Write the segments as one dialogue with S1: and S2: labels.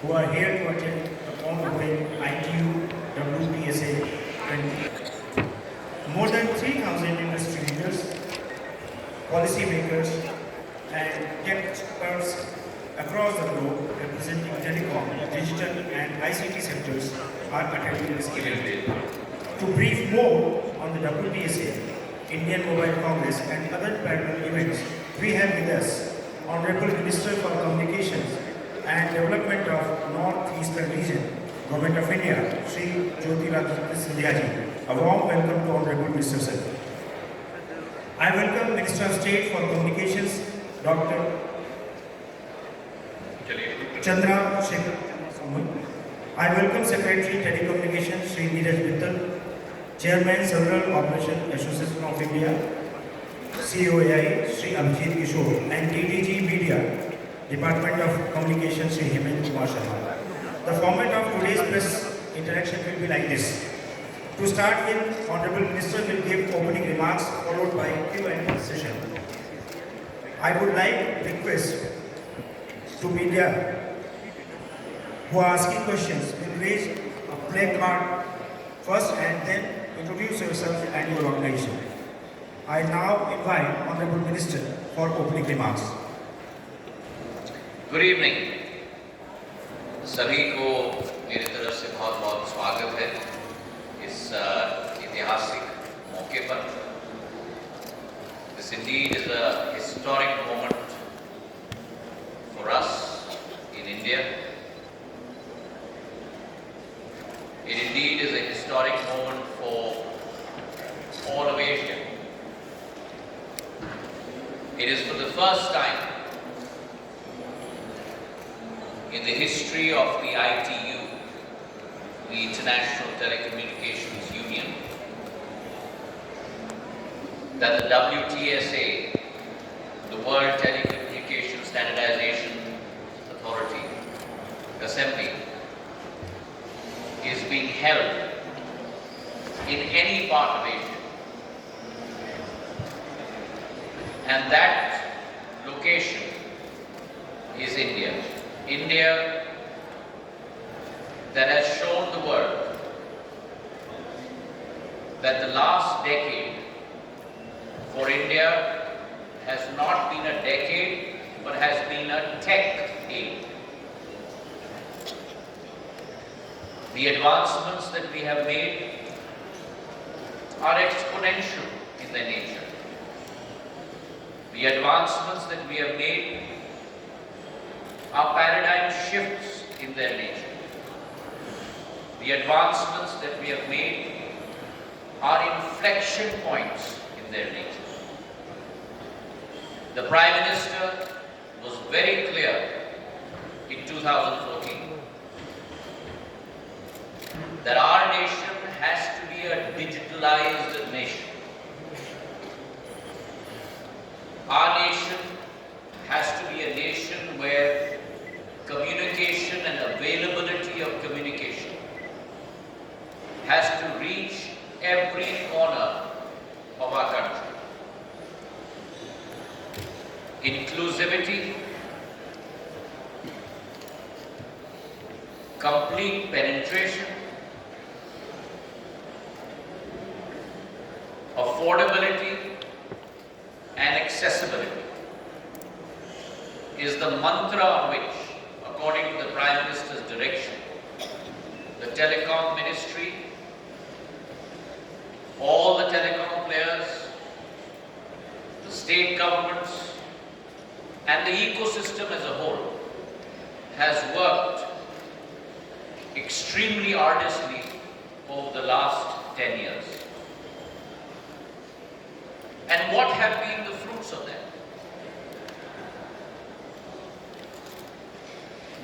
S1: who are here to attend the ongoing ITU WPSA 20. More than 3,000 industry leaders, policymakers, and tech experts across the globe representing telecom, digital, and ICT sectors are attending this event. To brief more on the WPSA, Indian Mobile Congress, and other parallel events, we have with us Honorable Minister for Communications and Development of North-Eastern Region, Government of India, Shri Jyotiradittya Scindia ji. A warm welcome to Honorable Minister Sir. I welcome Minister of State for Communications, Dr. Chandra Shekhar. I welcome Secretary Telecommunications, Shri Neeraj Mittal, Chairman Central Operation Association of India, COAI, Shri Abhijit Kishore, and TDG Media, Department of Communications, Shri Hemant Kumar Sharma. The format of today's press interaction will be like this. To start with, Honorable Minister will give opening remarks followed by Q&A session. I would like to request to media who are asking questions will raise a placard first and then introduce yourself and your organization. I now invite Honorable Minister for opening remarks.
S2: Good evening, सभी को मेरी तरफ से बहुत बहुत स्वागत है इस ऐतिहासिक मौके पर. This indeed is a historic moment for us in India. It indeed is a historic moment for all of Asia. It is for the first time in the history of the ITU, the International Telecommunications Union, that the WTSA, the World Telecommunications Standardization Authority, Assembly, is being held in any part of Asia. And that location is India. India that has shown the world that the last decade for India has not been a decade but has been a tech age. The advancements that we have made are exponential in their nature. The advancements that we have made are paradigm shifts in their nature. The advancements that we have made are inflection points in their nature. The Prime Minister was very clear in 2014 that our nation has to be a digitalized nation. Our nation has to be a nation where communication and availability of communication has to reach every corner of our country. Inclusivity, complete penetration, affordability, and accessibility is the mantra on which, according to the Prime Minister's direction, the Telecom Ministry, all the telecom players, the state governments, and the ecosystem as a whole has worked extremely arduously over the last 10 years. And what have been the fruits of that?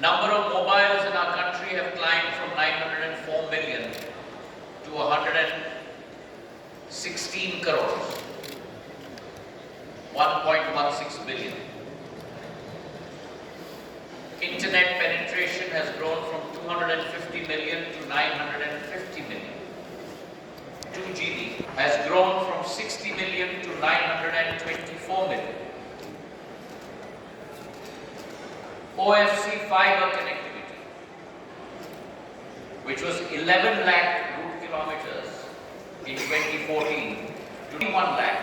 S2: Number of mobiles in our country have climbed from 904 million to 116 crores, 1.16 billion. Internet penetration has grown from 250 million to 950 million. 2GB has grown from 60 million to 924 million. OFC fiber connectivity which was 11 lakh route kilometers in 2014, to 21 lakh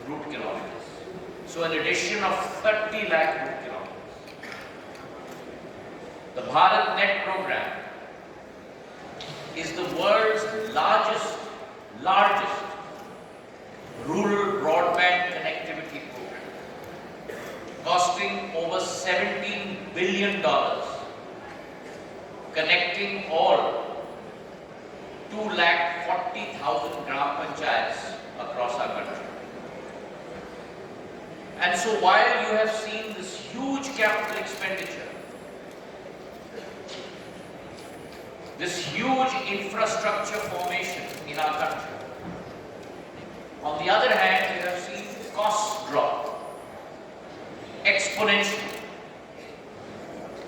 S2: route kilometers. So an addition of 30 lakh route kilometers. The BharatNet program is the world's largest rural broadband connectivity program, costing over $17 billion, connecting all 240,000 Gram Panchayats across our country. And so while you have seen this huge capital expenditure, this huge infrastructure formation in our country, on the other hand, you have seen costs drop exponentially.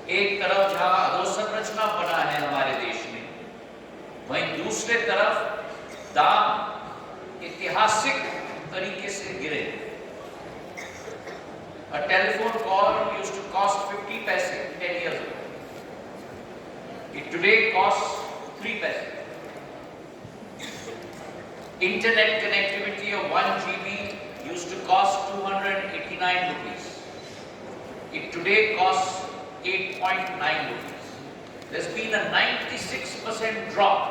S2: एक तरफ जहां अधोसंरचना बना है हमारे देश में, वहीं दूसरे तरफ दाम ऐतिहासिक तरीके से गिरे। A telephone call used to cost 50 paise 10 years ago. It today costs 3 paise. Internet connectivity of 1 GB used to cost 289 rupees. It today costs 8.9 rupees. There's been a 96% drop,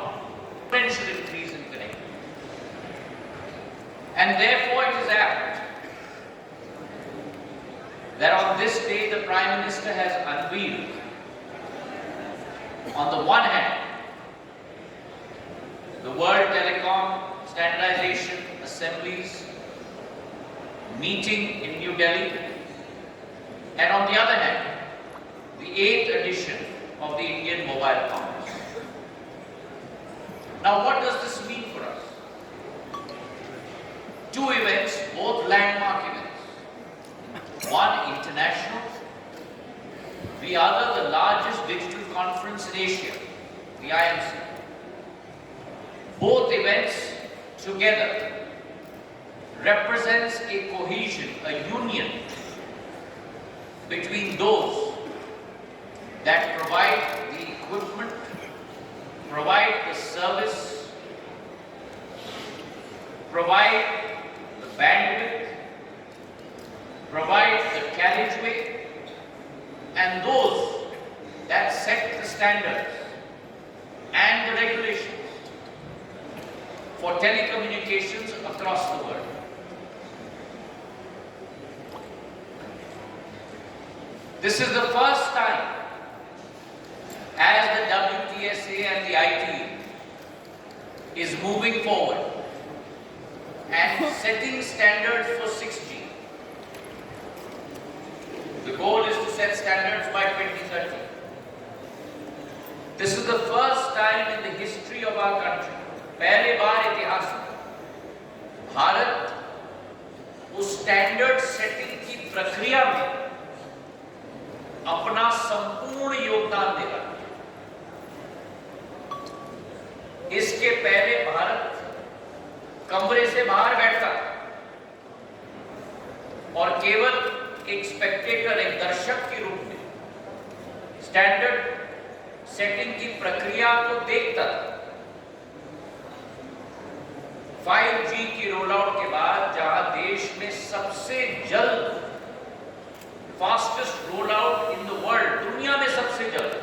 S2: potential increase in connectivity. And therefore it is apt that on this day the Prime Minister has unveiled, on the one hand, the World Telecom Standardization Assembly's meeting in New Delhi, and on the other hand, the 8th edition of the Indian Mobile Congress. Now, what does this mean for us? Two events, both landmark events. One international, the other the largest digital conference in Asia, the IMC. Both events together represents a cohesion, a union between those that provide the equipment, provide the service, provide the bandwidth, provide the carriageway, and those that set the standards and the regulations for telecommunications across the world. This is the first time as the WTSA and the ITU is moving forward and setting standards for 6G. The goal is to set standards by 2030. This is the first time in the history of our country, पहले बार इतिहास में भारत उस standard setting की प्रक्रिया में अपना संपूर्ण योगदान दे रहा है। इसके पहले भारत कमरे से बाहर बैठता और केवल एक स्पेक्टेटर, एक दर्शक के रूप में स्टैंडर्ड सेटिंग की प्रक्रिया को देखता था। 5G की रोल आउट के बाद जहां देश में सबसे जल्द fastest roll out in the world, दुनिया में सबसे जल्द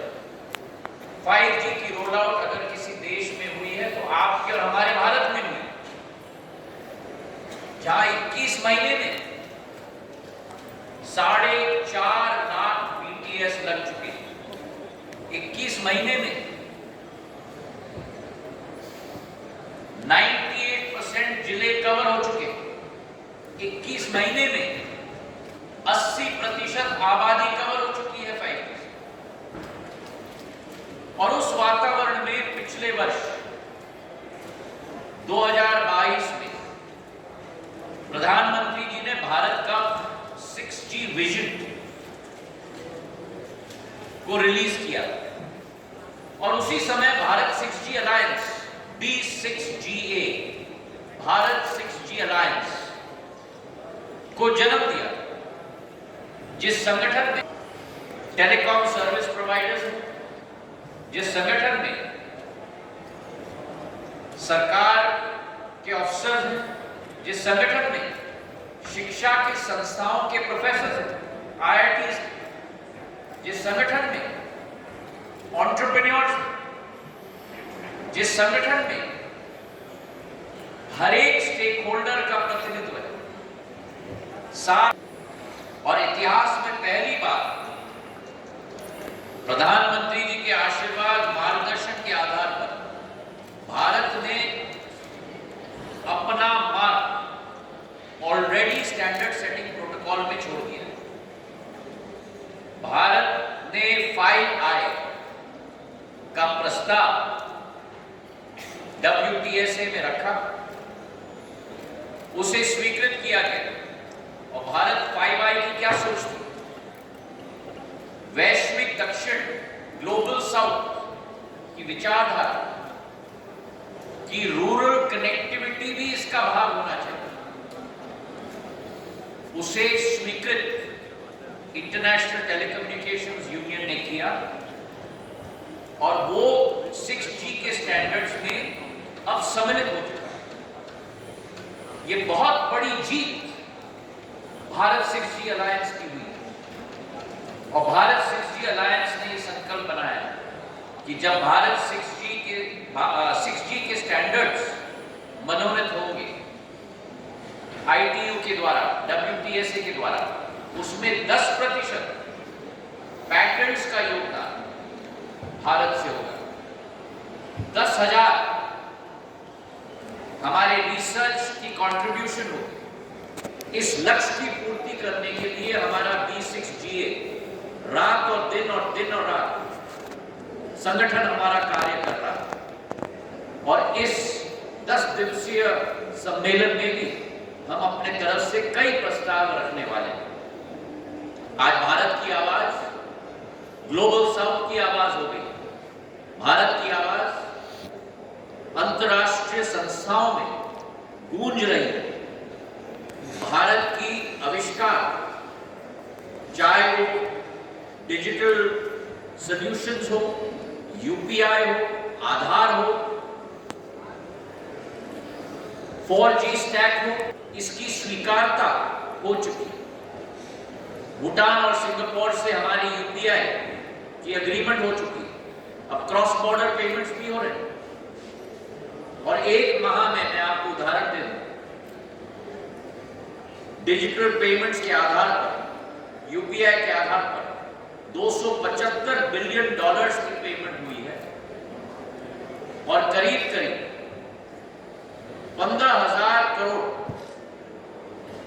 S2: 5G की रोल आउट अगर किसी देश में हुई है तो आपके और हमारे भारत में हुई, जहां 21 महीने में 4.5 लाख BTS लग चुके हैं। 21 महीने में 98% जिले कवर हो चुके। 21 महीने में 80% आबादी कवर हो चुकी है 5G। और उस वातावरण में पिछले वर्ष 2022 में प्रधानमंत्री जी ने भारत का 6G विजन को रिलीज किया और उसी समय Bharat 6G alliance B6GA, Bharat 6G alliance को जन्म दिया, जिस संगठन में टेलीकॉम सर्विस प्रोवाइडर्स, जिस संगठन में सरकार के अफसर हैं, जिस संगठन में शिक्षा के संस्थाओं के प्रोफेसर हैं, IITs, जिस संगठन में एंटरप्रेन्योर्स, जिस संगठन में हर एक स्टेक होल्डर का प्रतिनिधित्व है, साथ और इतिहास में पहली बार प्रधानमंत्री जी के आशीर्वाद मार्गदर्शन के आधार पर भारत ने अपना mark already standard setting protocol में छोड़ दिया। भारत ने 5I का प्रस्ताव WTSA में रखा, उसे स्वीकृत किया गया। और भारत 5I की क्या सोचती, वैश्विक दक्षिण, ग्लोबल साउथ की विचारधारा कि रूरल कनेक्टिविटी भी इसका भाग होना चाहिए, उसे स्वीकृत इंटरनेशनल टेलीकम्युनिकेशंस यूनियन ने किया और वो 6G के स्टैंडर्ड्स में अब सम्मिलित हो चुका है। ये बहुत बड़ी जीत भारत 6G अलायंस की हुई और भारत 6G अलायंस ने ये संकल्प बनाया कि जब भारत 6G के स्टैंडर्ड्स मनोनीत होंगे ITU के द्वारा, WTSA के द्वारा, उसमें 10% पैटेंट्स का योगदान भारत से होगा। 10,000 हमारे रिसर्च की कंट्रीब्यूशन होगी। इस लक्ष्य की पूर्ति करने के लिए हमारा B6GA रात और दिन और रात संगठन हमारा कार्य कर रहा है। और इस 10 दिवसीय सम्मेलन में भी हम अपने तरफ से कई प्रस्ताव रखने वाले हैं। आज भारत की आवाज ग्लोबल साउथ की आवाज हो गई। भारत की आवाज अंतर्राष्ट्रीय संस्थाओं में गूंज रही है। भारत की आविष्कार, चाहे वो डिजिटल सॉल्यूशंस हो, UPI हो, आधार हो, 4G स्टैक हो, इसकी स्वीकारता हो चुकी है। भूटान और सिंगापुर से हमारी UPI की एग्रीमेंट हो चुकी है। अब क्रॉस बॉर्डर पेमेंट्स भी हो रहे हैं। और एक माह में मैं आपको उदाहरण दे दूं, डिजिटल पेमेंट्स के आधार पर, UPI के आधार पर $275 बिलियन की पेमेंट हुई है और करीब 15,000 करोड़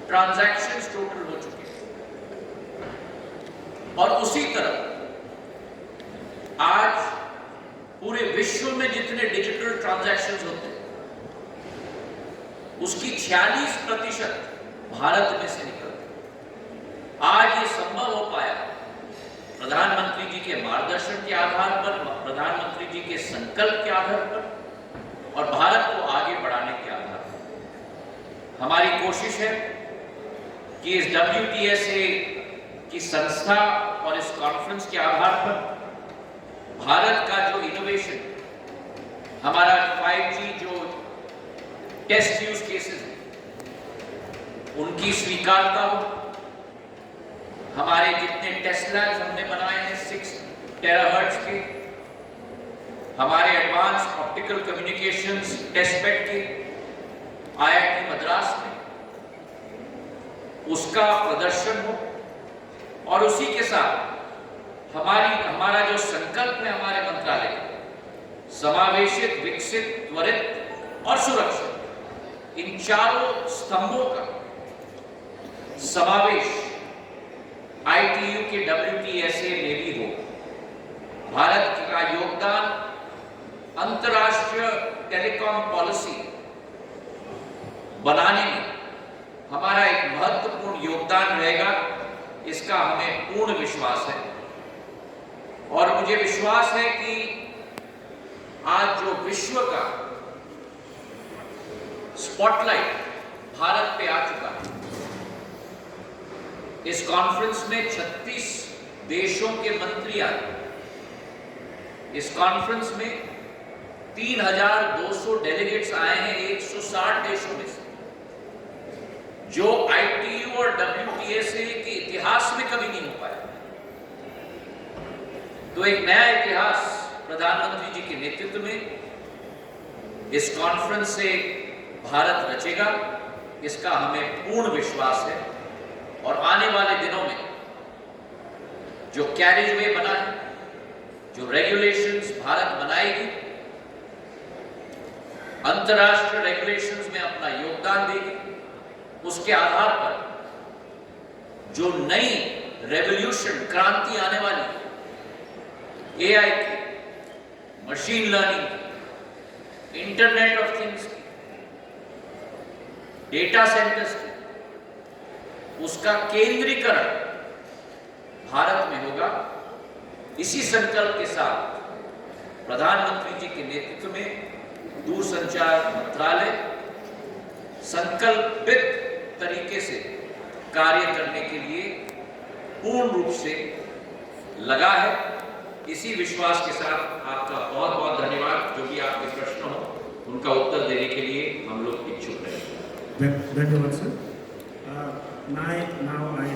S2: ट्रांजैक्शंस टोटल हो चुके हैं। और उसी तरह आज पूरे विश्व में जितने डिजिटल ट्रांजैक्शंस होते हैं उसकी 46% भारत में से निकलते हैं। आज ये संभव हो पाया प्रधानमंत्री जी के मार्गदर्शन के आधार पर, प्रधानमंत्री जी के संकल्प के आधार पर और भारत को आगे बढ़ाने के आधार पर। हमारी कोशिश है कि इस WTSA की संस्था और इस कॉन्फ्रेंस के आधार पर भारत का जो इनोवेशन, हमारा 5G जो टेस्ट यूज केसेस हैं, उनकी स्वीकारता हो। हमारे जितने टेस्ट लैब्स हमने बनाए हैं 6 टेराहर्ट्ज के, हमारे advance optical communications test bed के IIT मद्रास में, उसका प्रदर्शन हो। और उसी के साथ हमारा जो संकल्प है हमारे मंत्रालय का, समावेशित, विकसित, त्वरित और सुरक्षित, इन चारों स्तंभों का समावेश ITU के WTSA में भी हो। भारत का योगदान अंतर्राष्ट्रीय टेलीकॉम पॉलिसी बनाने में हमारा एक महत्वपूर्ण योगदान रहेगा, इसका हमें पूर्ण विश्वास है। और मुझे विश्वास है कि आज जो विश्व का स्पॉटलाइट भारत पे आ चुका है, इस कॉन्फ्रेंस में 36 देशों के मंत्री आए। इस कॉन्फ्रेंस में 3,200 डेलीगेट्स आए हैं 160 देशों में से, जो ITU और WTSA के इतिहास में कभी नहीं हो पाया। तो एक नया इतिहास प्रधानमंत्री जी के नेतृत्व में इस कॉन्फ्रेंस से भारत रचेगा, इसका हमें पूर्ण विश्वास है। और आने वाले दिनों में जो कैरिज वे बना है, जो रेगुलेशंस भारत बनाएगी, अंतर्राष्ट्रीय रेगुलेशंस में अपना योगदान देगी, उसके आधार पर जो नई रेवोल्यूशन, क्रांति आने वाली है, AI की, मशीन लर्निंग की, इंटरनेट ऑफ थिंग्स की, डेटा सेंटर्स की, उसका केंद्रीकरण भारत में होगा। इसी संकल्प के साथ प्रधानमंत्री जी के नेतृत्व में दूरसंचार मंत्रालय संकल्पित तरीके से कार्य करने के लिए पूर्ण रूप से लगा है। इसी विश्वास के साथ आपका बहुत बहुत धन्यवाद। जो भी आपके प्रश्न हो उनका उत्तर देने के लिए हम लोग इच्छुक रहेंगे।
S1: धन्यवाद sir. Now I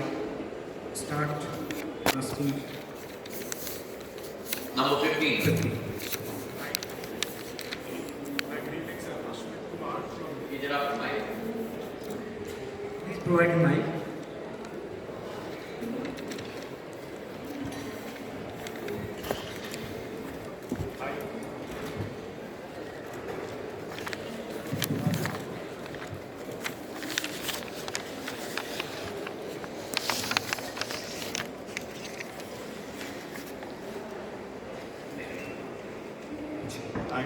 S1: start asking.
S2: Number 15.
S1: Please provide mic.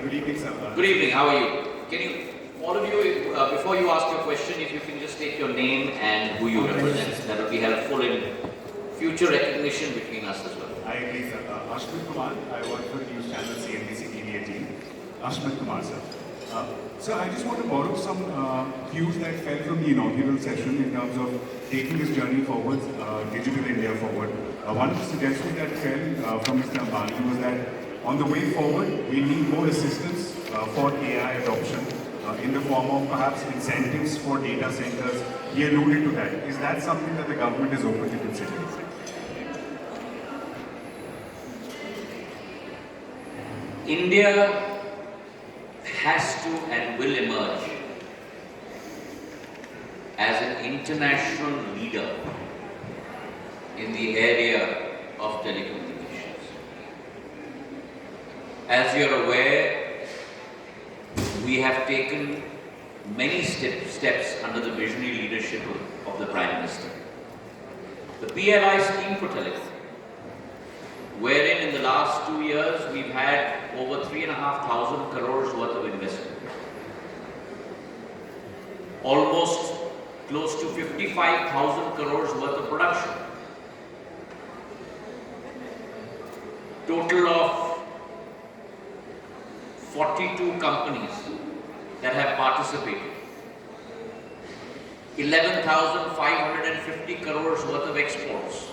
S3: Good evening, sir.
S2: Good evening, how are you? Can you, all of you, before you ask your question, if you can just take your name and who you represent, that will be helpful in future recognition between us as well.
S3: I agree, sir. Ashmit Kumar, I work for news channel CNBC TV 18. Ashmit Kumar, sir. Sir, I just want to borrow some cues that fell from the inaugural session in terms of taking this journey forward, Digital India forward. One of the suggestions that fell from Mr. Ambani was that on the way forward, we need more assistance for AI adoption in the form of perhaps incentives for data centers. He alluded to that. Is that something that the government is open to considering?
S2: India has to and will emerge as an international leader in the area of telecommunications. As you're aware, we have taken many steps under the visionary leadership of the Prime Minister. The PLI scheme for telecom, wherein in the last 2 years we've had over 3,500 crores worth of investment. Almost close to 55,000 crores worth of production. Total of 42 companies that have participated. 11,550 crores worth of exports.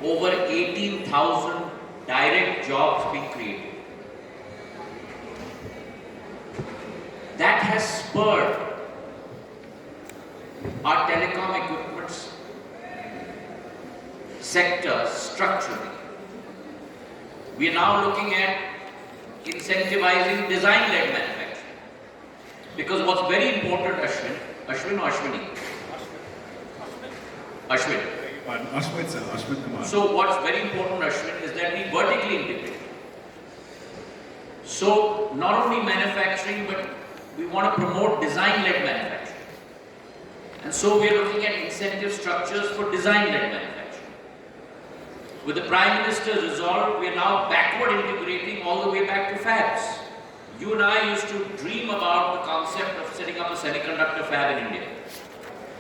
S2: Over 18,000 direct jobs being created. That has spurred our telecom equipment sector structurally. We are now looking at incentivizing design-led manufacturing. Because what's very important, Ashwin or Ashwini? Ashwin.
S3: Ashwin, sir. Ashwin Kumar.
S2: So what's very important, Ashwin, is that we vertically integrate. So not only manufacturing, but we want to promote design-led manufacturing. And so we are looking at incentive structures for design-led manufacturing. With the Prime Minister's resolve, we are now backward integrating all the way back to fabs. You and I used to dream about the concept of setting up a semiconductor fab in India.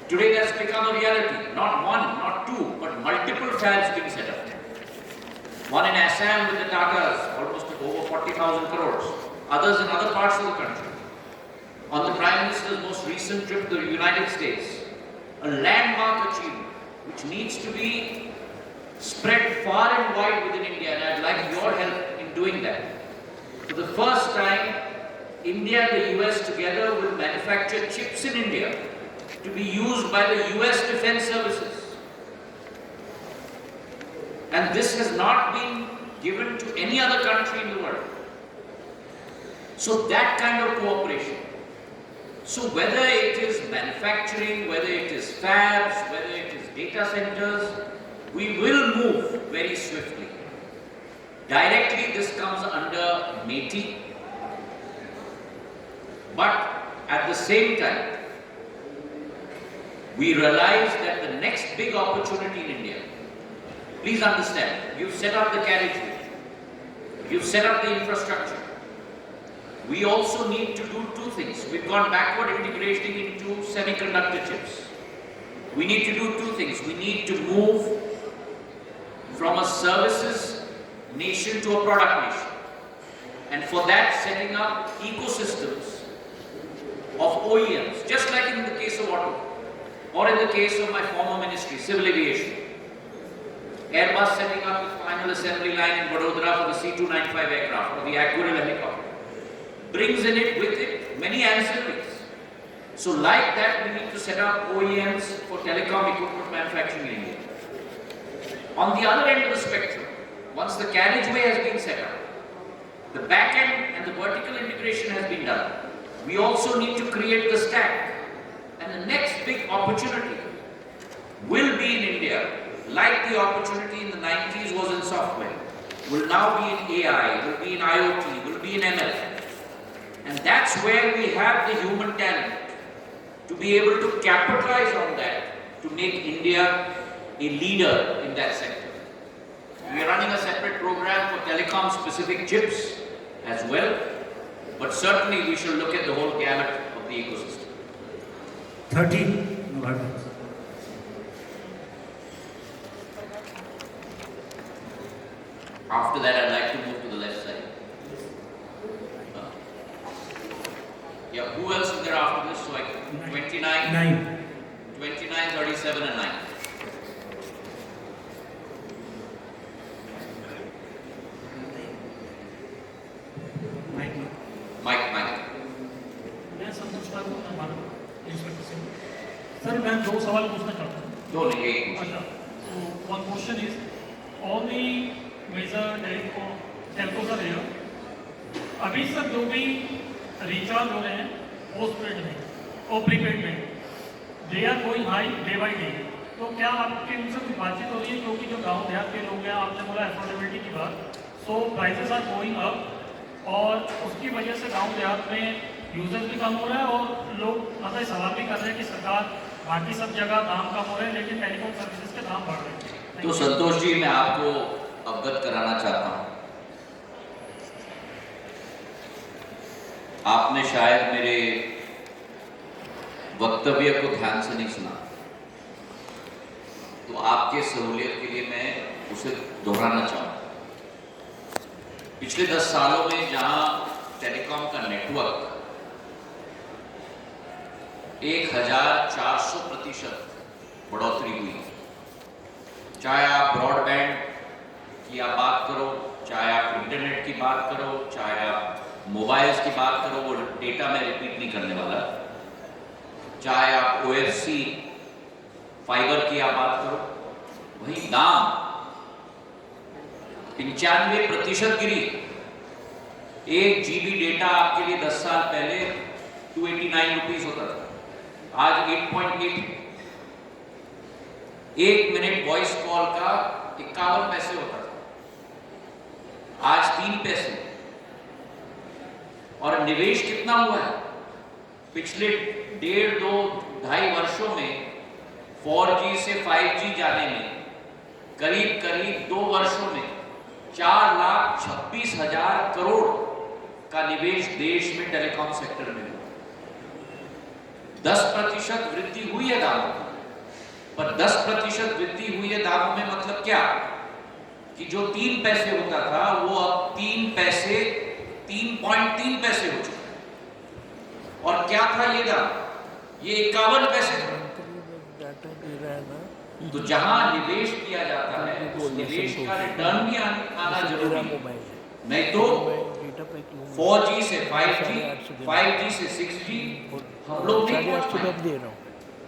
S2: Today that's become a reality. Not one, not two, but multiple fabs being set up. One in Assam with the Tatas, almost over 40,000 crores. Others in other parts of the country. On the Prime Minister's most recent trip to the United States, a landmark achievement which needs to be spread far and wide within India, and I'd like your help in doing that, For the first time, India and the US together will manufacture chips in India to be used by the US Defense Services. And this has not been given to any other country in the world. So that kind of cooperation. So whether it is manufacturing, whether it is fabs, whether it is data centers, we will move very swiftly. Directly this comes under MeitY, but at the same time, we realize that the next big opportunity in India, please understand, you've set up the carriageway, you've set up the infrastructure. We also need to do two things. We've gone backward integrating into semiconductor chips. We need to do two things. We need to move from a services nation to a product nation. And for that, setting up ecosystems of OEMs, just like in the case of auto, or in the case of my former ministry, civil aviation. Airbus setting up the final assembly line in Vadodara for the C-295 aircraft, or the Aquarial helicopter, brings in it with it many ancillaries. So like that, we need to set up OEMs for telecom equipment manufacturing in India. On the other end of the spectrum, once the carriageway has been set up, the back end and the vertical integration has been done, we also need to create the stack. And the next big opportunity will be in India, like the opportunity in the 90s was in software, will now be in AI, will be in IoT, will be in ML. And that's where we have the human talent to be able to capitalize on that to make India a leader in that sector. We are running a separate program for telecom specific chips as well, but certainly we should look at the whole gamut of the ecosystem.
S1: 13. No,
S2: After that, I'd like to move to the left side. Yeah, who else is there after this? So I can, 29,
S1: 9.
S2: 29, 37 and 9. Mike.
S4: मैं संतोष ठाकुर हमारा inspector Singh sir मैं दो सवाल पूछना चाहता हूँ
S2: दो नहीं एक
S4: अच्छा so one question is all the major telcos are here अभी सर जो भी रिचार्ज हो रहे हैं पोस्टपेड में और प्रीपेड में they are going high day by day तो क्या आपके उनसे कुछ बातचीत हो रही है क्योंकि जो गांव देहात के लोग हैं आपने बोला अफोर्डेबिलिटी की बात सो प्राइसेस आर गोइंग अप और उसकी वजह से गांव देहात में यूजर्स भी कम हो रहा है और लोग मतलब सवाल भी कर रहे हैं कि सरकार बाकी सब जगह दाम कम हो रहे हैं लेकिन टेलीकॉम सर्विसेज के दाम बढ़ रहे हैं।
S2: तो संतोष जी मैं आपको अवगत कराना चाहता हूँ आपने शायद मेरे वक्तव्य को ध्यान से नहीं सुना तो आपके सहूलियत के लिए मैं उसे दोहराना चाहूँगा पिछले 10 सालों में जहां टेलीकॉम का नेटवर्क 1400% बढ़ोतरी हुई चाहे आप ब्रॉडबैंड की आप बात करो चाहे आप इंटरनेट की बात करो चाहे आप मोबाइल्स की बात करो वो डेटा मैं रिपीट नहीं करने वाला चाहे आप OFC फाइबर की आप बात करो वही दाम 95% गिरी 1 GB डेटा आपके लिए 10 साल पहले 289 रुपीस होता था आज 8.8 1 मिनट वॉइस कॉल का 51 पैसे होता था आज 3 पैसे और निवेश कितना हुआ है पिछले 1.5-2 वर्षों में 4G से 5G जाने में करीब 2 वर्षों में 4,26,000 करोड़ का निवेश देश में टेलीकॉम सेक्टर में हुआ 10% वृद्धि हुई है दामों में पर 10% वृद्धि हुई है दामों में मतलब क्या कि जो 3 पैसे होता था वो अब 3 पैसे 3.3 पैसे हो चुका है और क्या था ये दाम ये 51 पैसे था तो जहां निवेश किया जाता है उस निवेश का रिटर्न भी आना जरूरी है नहीं तो
S5: डेटा पैक लूँगा
S2: 4G से 5G, 5G से 6G, हम लोग नहीं पहुंच
S5: 850
S2: पाए।
S5: दे रहा हूँ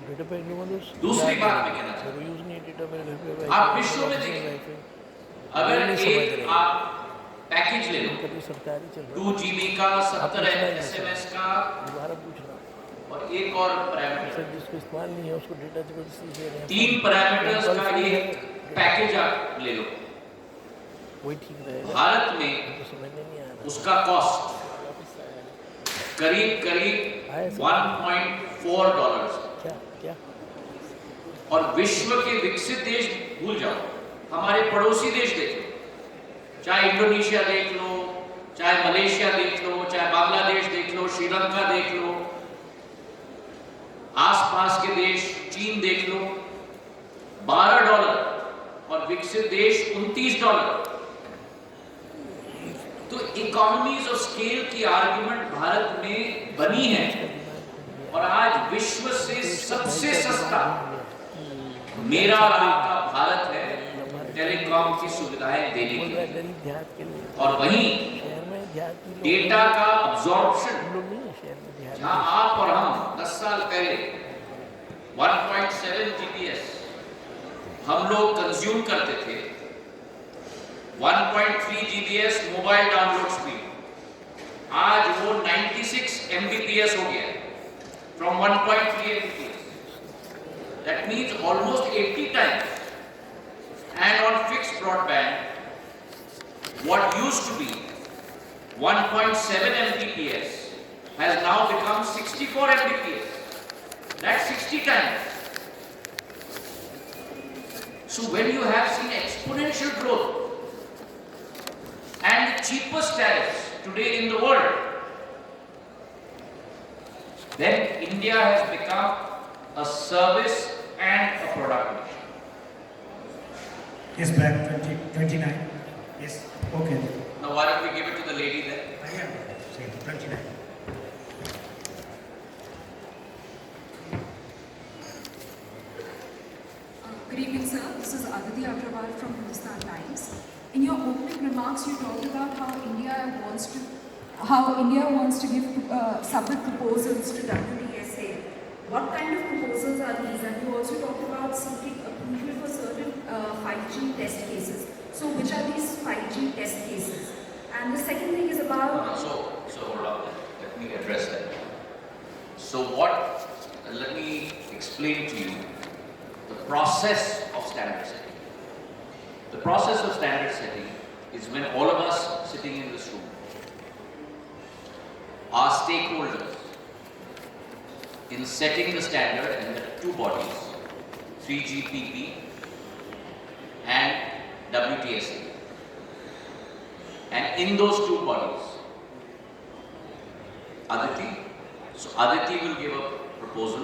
S5: डेटा पैक लूँगा तो
S2: दूसरी बात मैं कहना चाहता
S5: मेरे यूज़ नहीं डेटा मेरे घर पे
S2: आप
S5: वाईफाई
S2: विश्व में
S5: है,
S2: देखिए,
S5: वाईफाई
S2: अगर
S5: नहीं समझ
S2: एक
S5: रहे
S2: आप पैकेज ले लो
S5: कभी सरकारी चल रहा
S2: 2 GB का, 70 SMS का
S5: है दोबारा पूछना
S2: और एक और पैरामीटर,
S5: सर जिसको इस्तेमाल नहीं है उसको डेटा जबरदस्ती दे रहे हैं
S2: 3 पैरामीटर्स
S5: कल
S2: का
S5: फ्री है,
S2: एक पैकेज आप ले लो।
S5: वही ठीक रहेगा
S2: भारत में
S5: तो समझ में नहीं आ रहा
S2: उसका कॉस्ट करीब करीब
S5: आया सर।
S2: $1.4
S5: क्या क्या
S2: और विश्व के विकसित देश भूल जाओ, हमारे पड़ोसी देश देख लो, चाहे इंडोनेशिया देख लो, चाहे मलेशिया देख लो, चाहे बांग्लादेश देख लो, श्रीलंका देख लो, आसपास के देश चीन देख लो, $12 और विकसित देश $29। तो इकोनॉमीज ऑफ स्केल की आर्गुमेंट भारत में बनी है और आज विश्व से सबसे सस्ता मेरा और आपका भारत है टेलीकॉम की सुविधाएं देने
S5: बोल
S2: के
S5: रहा है
S2: लिए।
S5: गरीब देहात के लिए
S2: और वहीं
S5: शहर में देहात के लोग
S2: डेटा का अब्जॉर्प्शन,
S5: हम लोग नहीं है शहर में देहात
S2: जहां आप और हम 10 साल पहले 1.7 GPS हम लोग कंज्यूम करते थे, 1.3 GBs मोबाइल डाउनलोड स्पीड, आज वो 96 Mbps हो गया from 1.3 Mbps। That means almost 80 times. And on fixed broadband, what used to be 1.7 Mbps has now become 64 Mbps. That's 60 times. So when you have seen exponential growth and the cheapest tariffs today in the world, then India has become a service and a product nation.
S1: Yes, back 29. Yes, okay.
S2: Now why don't we give it to the lady there?
S1: Say 29.
S6: Good evening, sir. This is Aditi Agrawal from Hindustan Times. In your opening remarks, you talked about how India wants to give submit proposals to WTSA. What kind of proposals are these? And you also talked about seeking approval for certain 5G test cases. So, which are these 5G test cases? And the second thing is about
S2: So hold on. Let me address that. Let me explain to you the process of standard setting. The process of standard setting is when all of us sitting in this room are stakeholders in setting the standard, and there are two bodies, 3GPP and WTSA. And in those two bodies, Aditi will give a proposal,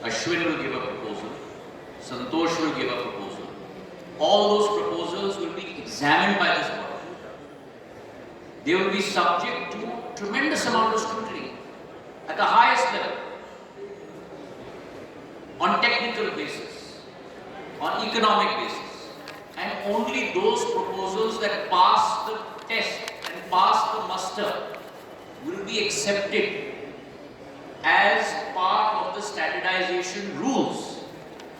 S2: Ashwin will give a proposal, Santosh will give a proposal. All those proposals will be examined by this body. They will be subject to tremendous amount of scrutiny at the highest level, on technical basis, on economic basis, and only those proposals that pass the test and pass the muster will be accepted as part of the standardization rules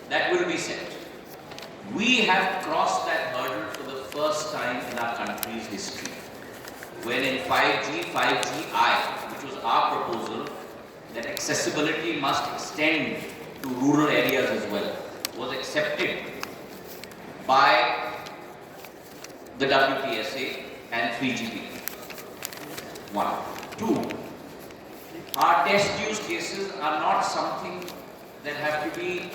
S2: that will be set. We have crossed that hurdle for the first time in our country's history, when in 5G-I, which was our proposal, that accessibility must extend to rural areas as well, was accepted by the WTSA and 3GP. 1. 2. Our test use cases are not something that have to be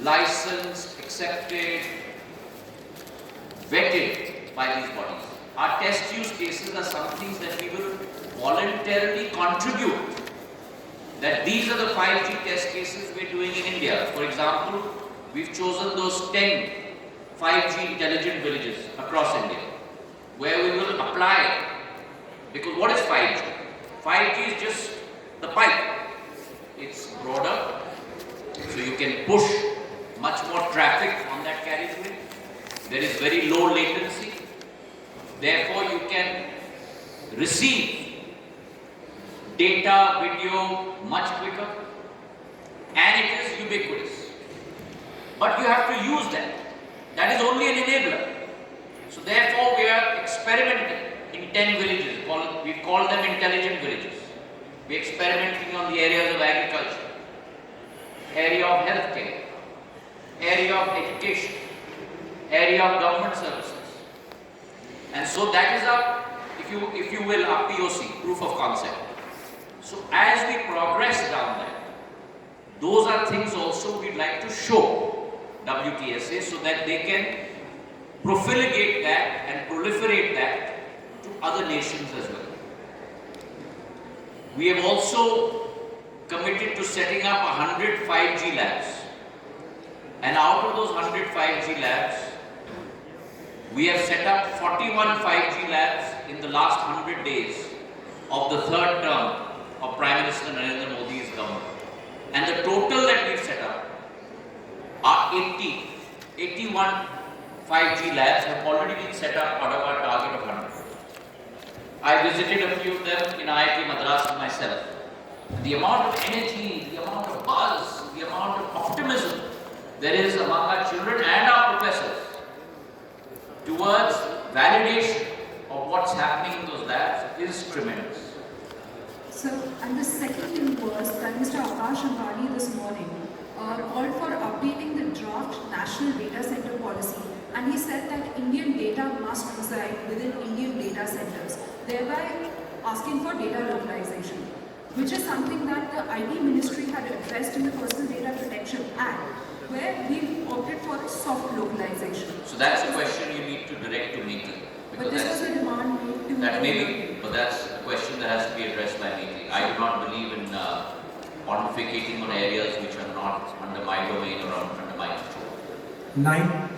S2: licensed, accepted, vetted by these bodies. Our test use cases are some things that we will voluntarily contribute. That these are the 5G test cases we're doing in India. For example, we've chosen those 10 5G intelligent villages across India, where we will apply. Because what is 5G? 5G is just the pipe. It's broader, so you can push much more traffic on that carriageway. There is very low latency. Therefore, you can receive data, video much quicker, and it is ubiquitous. But you have to use that. That is only an enabler. So therefore we are experimenting in 10 villages. We call them intelligent villages. We are experimenting on the areas of agriculture, area of healthcare, area of education, area of government services. And so that is our, if you will, our POC, proof of concept. So as we progress down that, those are things also we'd like to show WTSA so that they can profligate that and proliferate that to other nations as well. We have also committed to setting up 100 5G labs. And out of those 100 5G labs, we have set up 41 5G labs in the last 100 days of the third term of Prime Minister Narendra Modi's government. And the total that we've set up are 81 5G labs have already been set up out of our target of 100. I visited a few of them in IIT Madras myself. The amount of energy, the amount of buzz, the amount of optimism there is among our children and our professors towards validation of what's happening in those labs is tremendous.
S6: So, and the second thing was that Mr. Akash Ambani this morning called for updating the draft National Data Center Policy, and he said that Indian data must reside within Indian data centers, thereby asking for data localization, which is something that the IT Ministry had addressed in the Personal Data Protection Act, where we opted for a soft localization.
S2: So that's a question you need to direct to MeitY.
S6: But this was a demand made to...
S2: That may be, but that's a question that has to be addressed by MeitY. I do not believe in pontificating on areas which are not under my domain or under my control.
S1: 9.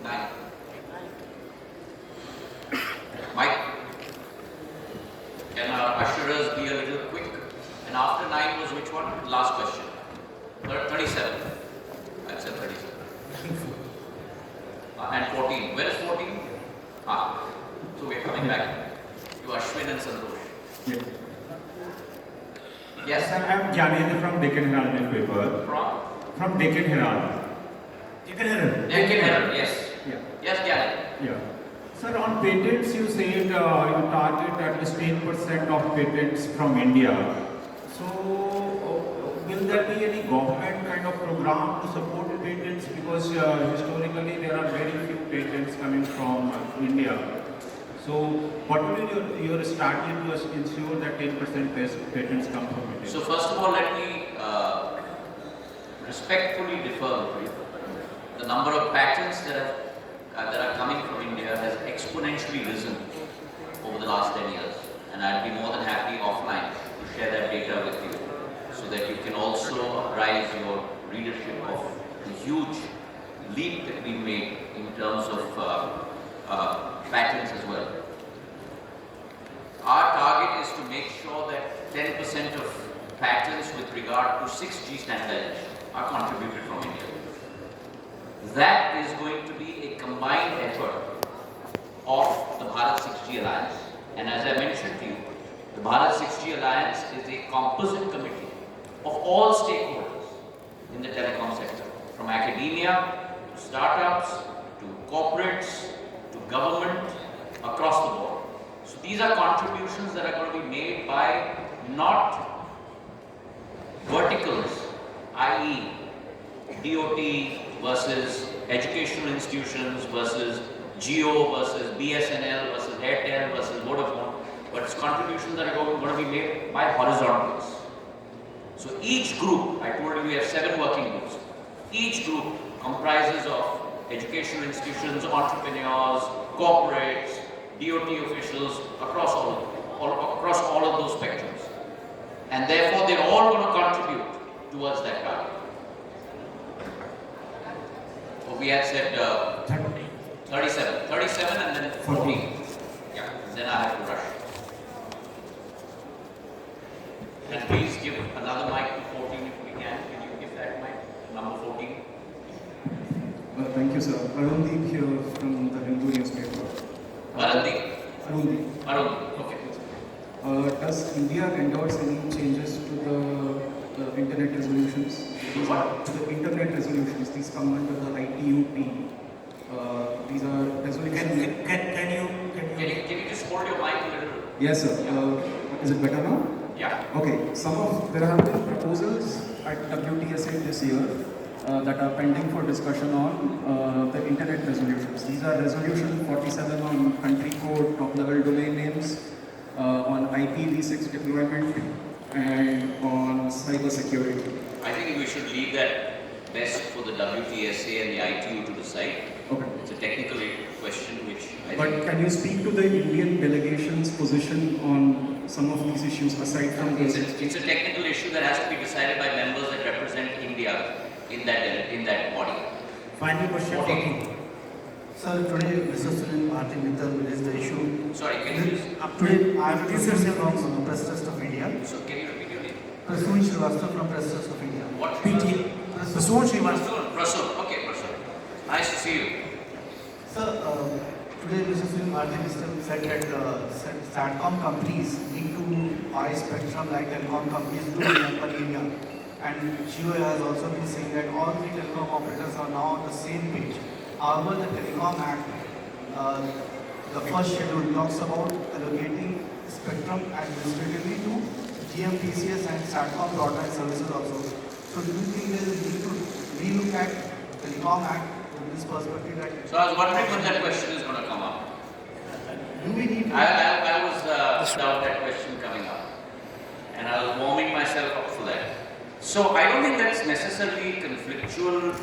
S2: Nine. Mike, can our usherers be a little quick? And after 9 was which one? Last question. 37. I said 37. And 14. Where is 14? So we're coming back to Ashwin and Santosh. Yes,
S3: Sir, I am Gyanendra from Deccan Herald newspaper. From Deccan Herald.
S1: Deccan Herald.
S2: Deccan Herald, yes.
S3: Yeah.
S2: Yes, Gyanendra.
S3: Yeah. Sir, on patents, you said you target at least 10% of patents from India. So, will there be any government kind of program to support patents? Because historically there are very few patents coming from India. So, what will be your strategy to ensure that 10% patents come from India?
S2: So first of all, let me respectfully defer. The number of patents that are coming from India has exponentially risen over the last 10 years, and I'd be more than happy offline to share that data with you, so that you can also apprise your readership of the huge leap that we made in terms of patents as well. Our target is to make sure that 10% of patents with regard to 6G standardization are contributed from India. That is going to be a combined effort of the Bharat 6G Alliance. And as I mentioned to you, the Bharat 6G Alliance is a composite committee of all stakeholders in the telecom sector, from academia to startups to corporates to government across the board. So these are contributions that are going to be made by not verticals, i.e. DOT versus educational institutions versus Jio versus BSNL versus Airtel versus Vodafone, but it's contributions that are going to be made by horizontals. So each group, I told you we have 7 working groups, each group comprises of educational institutions, entrepreneurs, corporates, DOT officials across all of those spectrums. And therefore they're all going to contribute towards that target. We had said 37 and then 14. Yeah, then I have to rush. And please give another mic to 14 if we can. Can you give that mic? Number 14.
S7: Thank you, sir. Arundeep here from the Hindu newspaper.
S2: Varandeep.
S7: Arundeep.
S2: Arun. Okay.
S7: Does India endorse any changes to the internet resolutions?
S2: What?
S7: To the internet resolutions, these come under the ITUT. These are resolutions.
S2: Can you just hold your mic a little?
S7: Yes, sir. Is it better now?
S2: Yeah.
S7: Okay. There have been proposals at WTSA this year that are pending for discussion on the internet resolutions. These are resolution 47 on country code, top level domain names, on IPv6 deployment, and on cyber security.
S2: I think we should leave that best for the WTSA and the ITU to decide.
S7: Okay.
S2: It's a technical question which I
S7: But
S2: think
S7: can you speak to the Indian delegation's position on some of these issues aside from
S2: it's
S7: this?
S2: a technical issue that has to be decided by members that represent India in that body.
S1: Final question for King.
S8: Sir, today Mr. Sunil Bharti Mittal raised the issue.
S2: Sorry, can you just,
S8: Today I am Prasoon from Press Trust of India.
S2: so can you repeat your name?
S8: Prasoon Srivastava from Press Trust of India.
S2: What?
S1: PT. Prasoon Srivastava.
S2: Prasoon. Okay, Prasoon. Nice to see you.
S8: Sir, today Mr. Sunil Bharti Mittal said that SATCOM companies need to buy spectrum like telecom companies do in India. And Jio has also been saying that all three telecom operators are now on the same page. However, the Telecom Act, the first schedule talks about allocating spectrum administratively to GMTCS and SATCOM broadband services also. So do you think there is a need to relook at Telecom Act from this perspective that
S2: So I was wondering when that question is going to come up.
S8: do we need to
S2: I was without that question coming up, and I was warming myself up for that. So I don't think that's necessarily conflictual.